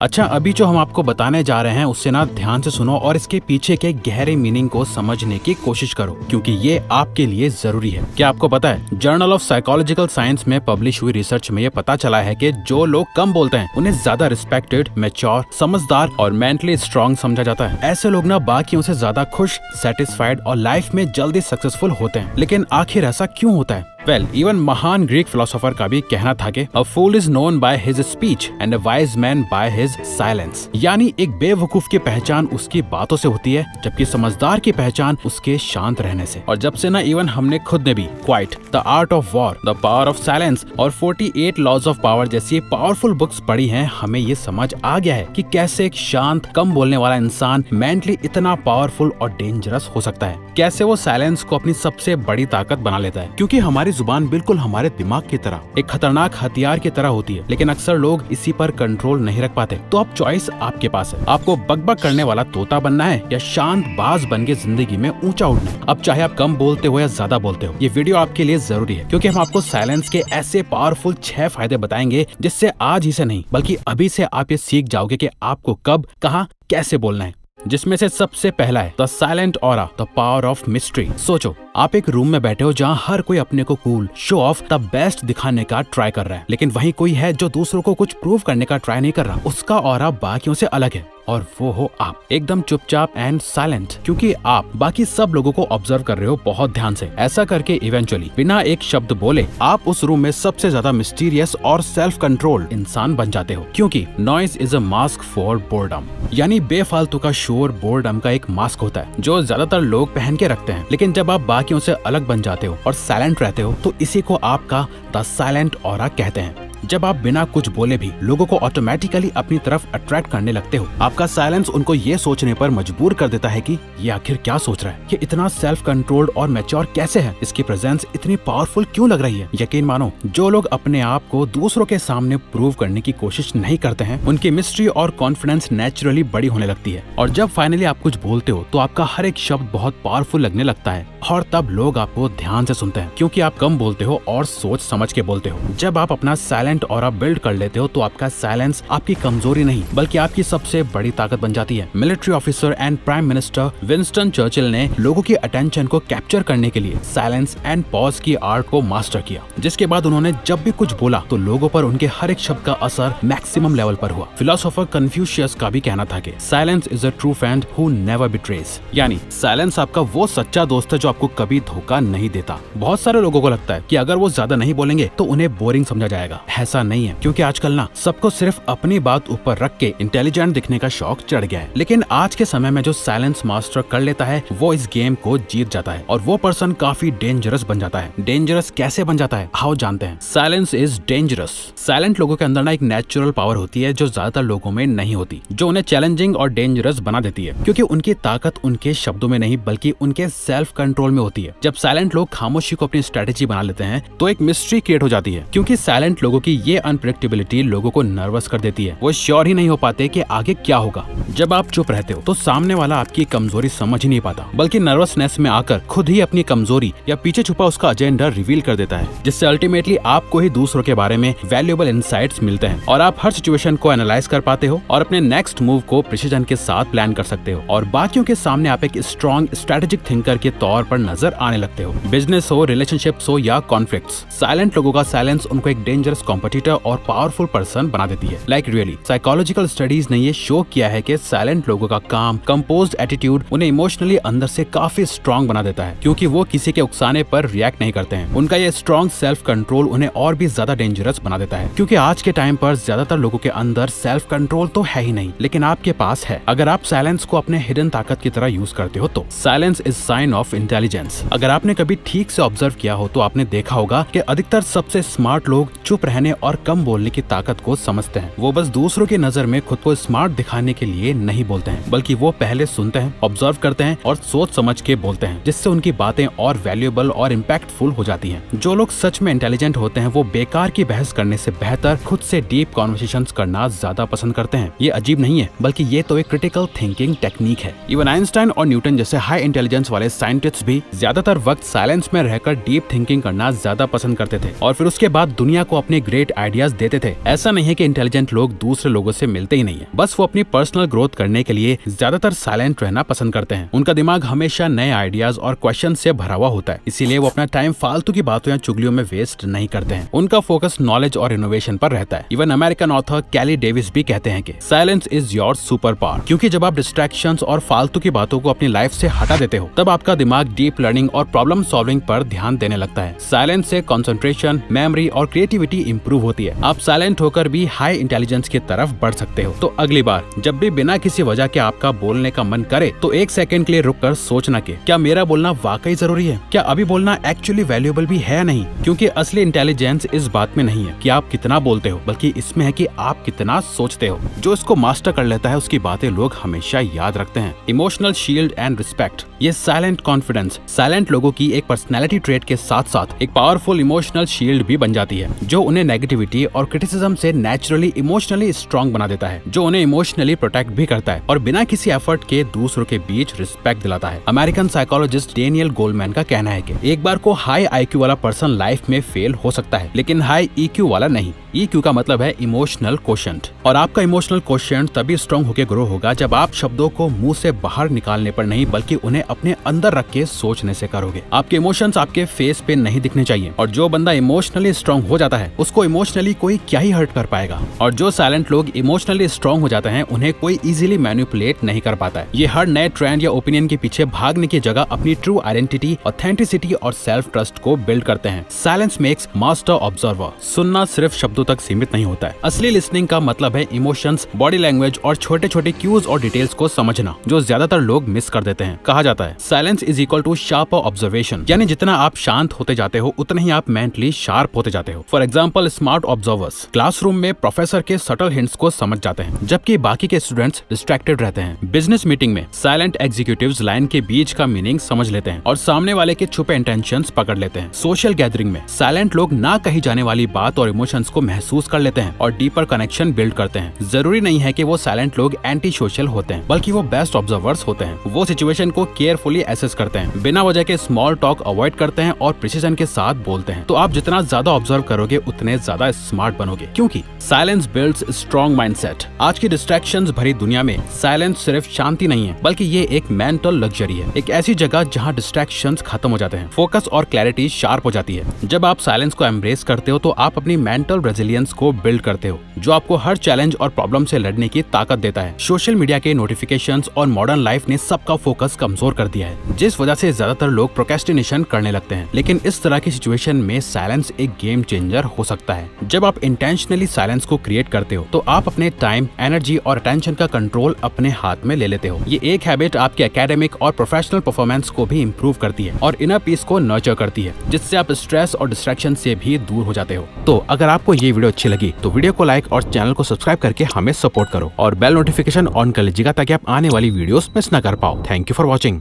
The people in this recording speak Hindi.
अच्छा, अभी जो हम आपको बताने जा रहे हैं उससे ना ध्यान से सुनो और इसके पीछे के गहरे मीनिंग को समझने की कोशिश करो, क्योंकि ये आपके लिए जरूरी है। क्या आपको पता है, जर्नल ऑफ साइकोलॉजिकल साइंस में पब्लिश हुई रिसर्च में ये पता चला है कि जो लोग कम बोलते हैं उन्हें ज्यादा रिस्पेक्टेड, मैच्योर, समझदार और मेंटली स्ट्रांग समझा जाता है। ऐसे लोग ना बाकियों से ज्यादा खुश, सेटिस्फाइड और लाइफ में जल्दी सक्सेसफुल होते हैं। लेकिन आखिर ऐसा क्यों होता है? वेल, इवन महान ग्रीक फिलोसोफर का भी कहना था कि a fool is known by his speech and a wise man by his silence. यानी एक बेवकूफ की पहचान उसकी बातों से होती है, जबकि समझदार की पहचान उसके शांत रहने से। और जब से ना इवन हमने खुद ने भी quite, the art of war, the power of silence और 48 लॉज ऑफ पावर जैसी पावरफुल बुक्स पढ़ी हैं, हमें ये समझ आ गया है कि कैसे एक शांत, कम बोलने वाला इंसान मेंटली इतना पावरफुल और डेंजरस हो सकता है। कैसे वो साइलेंस को अपनी सबसे बड़ी ताकत बना लेता है, क्योंकि हमारी जुबान बिल्कुल हमारे दिमाग की तरह एक खतरनाक हथियार की तरह होती है, लेकिन अक्सर लोग इसी पर कंट्रोल नहीं रख पाते। तो अब चॉइस आपके पास है, आपको बकबक करने वाला तोता बनना है या शांत बाज बन के जिंदगी में ऊंचा उड़ना है। अब चाहे आप कम बोलते हो या ज्यादा बोलते हो, ये वीडियो आपके लिए जरूरी है, क्योंकि हम आपको साइलेंस के ऐसे पावरफुल 6 फायदे बताएंगे जिससे आज ही से नहीं बल्कि अभी से आप ये सीख जाओगे कि आपको कब, कहाँ, कैसे बोलना है। जिसमें से सबसे पहला है the silent aura, the power of mystery. सोचो, आप एक रूम में बैठे हो जहाँ हर कोई अपने को cool, show off, the best दिखाने का ट्राई कर रहा है, लेकिन वहीं कोई है जो दूसरों को कुछ प्रूव करने का ट्राई नहीं कर रहा। उसका ऑरा बाकियों से अलग है और वो हो आप, एकदम चुपचाप एंड साइलेंट, क्योंकि आप बाकी सब लोगों को ऑब्जर्व कर रहे हो बहुत ध्यान से। ऐसा करके इवेंचुअली बिना एक शब्द बोले आप उस रूम में सबसे ज्यादा मिस्टीरियस और सेल्फ कंट्रोल्ड इंसान बन जाते हो, क्योंकि noise is a mask for boredom. यानी बेफालतू का शोर बोर्डम का एक मास्क होता है जो ज्यादातर लोग पहन के रखते हैं। लेकिन जब आप बाकियों से अलग बन जाते हो और साइलेंट रहते हो तो इसी को आपका द साइलेंट ऑरा कहते हैं। जब आप बिना कुछ बोले भी लोगों को ऑटोमेटिकली अपनी तरफ अट्रैक्ट करने लगते हो। आपका साइलेंस उनको ये सोचने पर मजबूर कर देता है कि ये आखिर क्या सोच रहा है, ये इतना सेल्फ कंट्रोल्ड और मैच्योर कैसे है, इसकी प्रेजेंस इतनी पावरफुल क्यों लग रही है। यकीन मानो, जो लोग अपने आप को दूसरों के सामने प्रूव करने की कोशिश नहीं करते हैं, उनकी मिस्ट्री और कॉन्फिडेंस नेचुरली बड़ी होने लगती है। और जब फाइनली आप कुछ बोलते हो तो आपका हर एक शब्द बहुत पावरफुल लगने लगता है और तब लोग आपको ध्यान से सुनते हैं, क्योंकि आप कम बोलते हो और सोच समझ के बोलते हो। जब आप अपना साइलेंट ऑरा बिल्ड कर लेते हो तो आपका साइलेंस आपकी कमजोरी नहीं बल्कि आपकी सबसे बड़ी ताकत बन जाती है। Military officer and prime minister Winston Churchill ने लोगों की अटेंशन को कैप्चर करने के लिए साइलेंस एंड पॉज की आर्ट को मास्टर किया, जिसके बाद उन्होंने जब भी कुछ बोला तो लोगों पर उनके हर एक शब्द का असर मैक्सिमम लेवल पर हुआ। फिलोसोफर कन्फ्यूशियस का भी कहना था कि silence is a true friend who never betrays. यानी साइलेंस आपका वो सच्चा दोस्त है जो आपको कभी धोखा नहीं देता। बहुत सारे लोगों को लगता है कि अगर वो ज्यादा नहीं बोलेंगे तो उन्हें बोरिंग समझा जाएगा। ऐसा नहीं है, क्योंकि आजकल ना सबको सिर्फ अपनी बात ऊपर रख के इंटेलिजेंट दिखने का शौक चढ़ गया है। लेकिन आज के समय में जो साइलेंस मास्टर कर लेता है वो इस गेम को जीत जाता है और वो पर्सन काफी डेंजरस बन जाता है। डेंजरस कैसे बन जाता है, आओ जानते हैं। Silence is dangerous. साइलेंट लोगों के अंदर ना एक नेचुरल पावर होती है जो ज्यादातर लोगों में नहीं होती, जो उन्हें चैलेंजिंग और डेंजरस बना देती है, क्योंकि उनकी ताकत उनके शब्दों में नहीं बल्कि उनके सेल्फ कंट्रोल में होती है। जब साइलेंट लोग खामोशी को अपनी स्ट्रेटेजी बना लेते हैं तो एक मिस्ट्री क्रिएट हो जाती है, क्योंकि साइलेंट लोगों की ये अनप्रेडिक्टेबिलिटी लोगों को नर्वस कर देती है। वो श्योर ही नहीं हो पाते कि आगे क्या होगा। जब आप चुप रहते हो तो सामने वाला आपकी कमजोरी समझ ही नहीं पाता, बल्कि नर्वसनेस में आकर खुद ही अपनी कमजोरी या पीछे छुपा उसका एजेंडा रिवील कर देता है, जिससे अल्टीमेटली आपको ही दूसरों के बारे में वैल्यूएबल इनसाइट्स मिलते हैं और आप हर सिचुएशन को एनालाइज कर पाते हो और अपने नेक्स्ट मूव को प्रिसीजन के साथ प्लान कर सकते हो और बाकियों के सामने आप एक स्ट्रॉन्ग स्ट्रेटेजिक थिंकर के तौर पर नजर आने लगते हो। बिजनेस हो, रिलेशनशिप्स हो या कॉन्फ्लिक्ट्स, साइलेंट लोगों का साइलेंस उनको एक डेंजरस कॉम्पिटिटर और पावरफुल पर्सन बना देती है। लाइक रियली, साइकोलॉजिकल स्टडीज ने ये शो किया है कि साइलेंट लोगों का काम, कंपोज्ड एटीट्यूड उन्हें इमोशनली अंदर से काफी स्ट्रॉन्ग बना देता है, क्योंकि वो किसी के उकसाने पर रिएक्ट नहीं करते हैं। उनका ये स्ट्रॉन्ग सेल्फ कंट्रोल उन्हें और भी ज्यादा डेंजरस बना देता है, क्योंकि आज के टाइम पर ज्यादातर लोगों के अंदर सेल्फ कंट्रोल तो है ही नहीं, लेकिन आपके पास है। अगर आप साइलेंस को अपने हिडन ताकत की तरह यूज करते हो तो silence is sine of intelligence. अगर आपने कभी ठीक से ऑब्जर्व किया हो तो आपने देखा होगा कि अधिकतर सबसे स्मार्ट लोग चुप रहने और कम बोलने की ताकत को समझते हैं। वो बस दूसरों की नजर में खुद को स्मार्ट दिखाने के लिए नहीं बोलते हैं, बल्कि वो पहले सुनते हैं, ऑब्जर्व करते हैं और सोच समझ के बोलते हैं, जिससे उनकी बातें और वैल्यूएबल और इम्पैक्टफुल हो जाती हैं। जो लोग सच में इंटेलिजेंट होते हैं वो बेकार की बहस करने से बेहतर खुद से डीप कॉन्वर्सेशंस करना ज्यादा पसंद करते हैं। ये अजीब नहीं है, बल्कि ये तो एक क्रिटिकल थिंकिंग टेक्निक है। इवन आइंस्टाइन और न्यूटन जैसे हाई इंटेलिजेंस वाले साइंटिस्ट भी ज्यादातर वक्त साइलेंस में रहकर डीप थिंकिंग करना ज्यादा पसंद करते थे और फिर उसके बाद दुनिया को अपने ग्रेट आइडियाज देते थे। ऐसा नहीं है कि इंटेलिजेंट लोग दूसरे लोगों से मिलते ही नहीं है, बस वो अपनी पर्सनल ग्रोथ करने के लिए ज्यादातर साइलेंट रहना पसंद करते हैं। उनका दिमाग हमेशा नए आइडियाज और क्वेश्चन से भरा हुआ होता है, इसीलिए वो अपना टाइम फालतू की बातों या चुगलियों में वेस्ट नहीं करते हैं। उनका फोकस नॉलेज और इनोवेशन पर रहता है। इवन अमेरिकन ऑथर कैली डेविस भी कहते हैं कि silence is your super power, क्योंकि जब आप डिस्ट्रैक्शंस और फालतू की बातों को अपनी लाइफ से हटा देते हो तब आपका दिमाग डीप लर्निंग और प्रॉब्लम सॉल्विंग पर ध्यान देने लगता है। साइलेंस से कंसंट्रेशन, मेमोरी और क्रिएटिविटी इंप्रूव होती है। आप साइलेंट होकर भी हाई इंटेलिजेंस की तरफ बढ़ सकते हो। तो अगली बार जब भी बिना किसी वजह के आपका बोलने का मन करे तो एक सेकंड के लिए रुककर सोचना कि क्या मेरा बोलना वाकई जरूरी है, क्या अभी बोलना एक्चुअली वैल्यूएबल भी है नहीं। क्योंकि असली इंटेलिजेंस इस बात में नहीं है कि आप कितना बोलते हो, बल्कि इसमें है कि आप कितना सोचते हो। जो इसको मास्टर कर लेता है उसकी बातें लोग हमेशा याद रखते हैं। इमोशनल शील्ड एंड रिस्पेक्ट, ये साइलेंट कॉन्फिडेंस साइलेंट लोगों की एक पर्सनैलिटी ट्रेट के साथ साथ एक पावरफुल इमोशनल शील्ड भी बन जाती है, जो उन्हें नेगेटिविटी और क्रिटिसिज्म से नेचुरली इमोशनली स्ट्रॉन्ग बना देता है, जो उन्हें इमोशनली प्रोटेक्ट भी करता है और बिना किसी एफर्ट के दूसरों के बीच रिस्पेक्ट दिलाता है। अमेरिकन साइकोलॉजिस्ट डेनियल गोलमैन का कहना है कि एक बार को हाई IQ वाला पर्सन लाइफ में फेल हो सकता है, लेकिन हाई EQ वाला नहीं। EQ का मतलब है इमोशनल कोशेंट, और आपका इमोशनल कोशेंट तभी स्ट्रॉन्ग होकर ग्रो होगा जब आप शब्दों को मुंह से बाहर निकालने पर नहीं बल्कि उन्हें अपने अंदर रख के सोचने से करोगे। आपके इमोशंस आपके फेस पे नहीं दिखने चाहिए, और जो बंदा इमोशनली स्ट्रॉन्ग हो जाता है उसको इमोशनली कोई क्या ही हर्ट कर पाएगा। और जो साइलेंट लोग इमोशनली स्ट्रॉन्ग हो जाते हैं उन्हें कोई इजीली मैनिपुलेट नहीं कर पाता है। ये हर नए ट्रेंड या ओपिनियन के पीछे भागने की जगह अपनी ट्रू आइडेंटिटी, ऑथेंटिसिटी और सेल्फ ट्रस्ट को बिल्ड करते हैं। Silence makes master observer. सुनना सिर्फ शब्दों तक सीमित नहीं होता है। असली लिसनिंग का मतलब है इमोशंस, बॉडी लैंग्वेज और छोटे छोटे क्यूज और डिटेल्स को समझना, जो ज्यादातर लोग मिस कर देते हैं। कहा जाता है silence is equal to sharper observation, यानी जितना आप शांत होते जाते हो उतना ही आप मेंटली शार्प होते जाते हो। For example, smart observers classroom में प्रोफेसर के सटल हिंट्स को समझ जाते हैं, जबकि बाकी के स्टूडेंट्स डिस्ट्रैक्टेड रहते हैं। बिजनेस मीटिंग में साइलेंट एग्जीक्यूटिव्स लाइन के बीच का मीनिंग समझ लेते हैं और सामने वाले के छुपे इंटेंशंस पकड़ लेते हैं। सोशल गैदरिंग में साइलेंट लोग ना कही जाने वाली बात और इमोशंस को महसूस कर लेते हैं और डीपर कनेक्शन बिल्ड करते हैं। जरूरी नहीं है कि वो साइलेंट लोग एंटी सोशल होते हैं, बल्कि वो बेस्ट ऑब्जर्वर्स होते हैं। वो सिचुएशन को केयरफुली एसेस करते हैं, बिना वजह के स्मॉल टॉक अवॉइड करते हैं और प्रिसीजन के साथ बोलते हैं। तो आप जितना ज्यादा ऑब्जर्व करोगे उतने ज्यादा स्मार्ट बनोगे, क्योंकि साइलेंस बिल्ड्स स्ट्रॉन्ग माइंडसेट। आज की डिस्ट्रैक्शंस भरी दुनिया में साइलेंस सिर्फ शांति नहीं है, बल्कि ये एक मेंटल लग्जरी है। एक ऐसी जगह जहाँ डिस्ट्रैक्शंस खत्म हो जाते हैं, फोकस और क्लैरिटी शार्प हो जाती है। जब आप साइलेंस को एम्ब्रेस करते हो तो आप अपनी मेंटल रेजिलियंस को बिल्ड करते हो, जो आपको हर चैलेंज और प्रॉब्लम से लड़ने की ताकत देता है। सोशल मीडिया के नोटिफिकेशंस और मॉडर्न लाइफ ने सबका फोकस कमजोर कर दिया है, जिस वजह से ज्यादातर लोग प्रोक्रेस्टिनेशन करने लगते हैं। लेकिन इस तरह की सिचुएशन में साइलेंस एक गेम चेंजर हो सकता है। जब आप इंटेंशनली साइलेंस को क्रिएट करते हो तो आप अपने टाइम, एनर्जी और अटेंशन का कंट्रोल अपने हाथ में ले लेते हो। ये एक हैबिट आपके एकेडमिक और प्रोफेशनल परफॉर्मेंस को भी इंप्रूव करती है और इनर पीस को नर्चर करती है, जिससे आप स्ट्रेस और डिस्ट्रैक्शन से भी दूर हो जाते हो। तो अगर आपको ये वीडियो अच्छी लगी तो वीडियो को लाइक और चैनल को सब्सक्राइब करके हमें सपोर्ट करो और बेल नोटिफिकेशन ऑन कर लीजिएगा ताकि आप आने वाली वीडियोस मिस ना कर पाओ। Thank you for watching.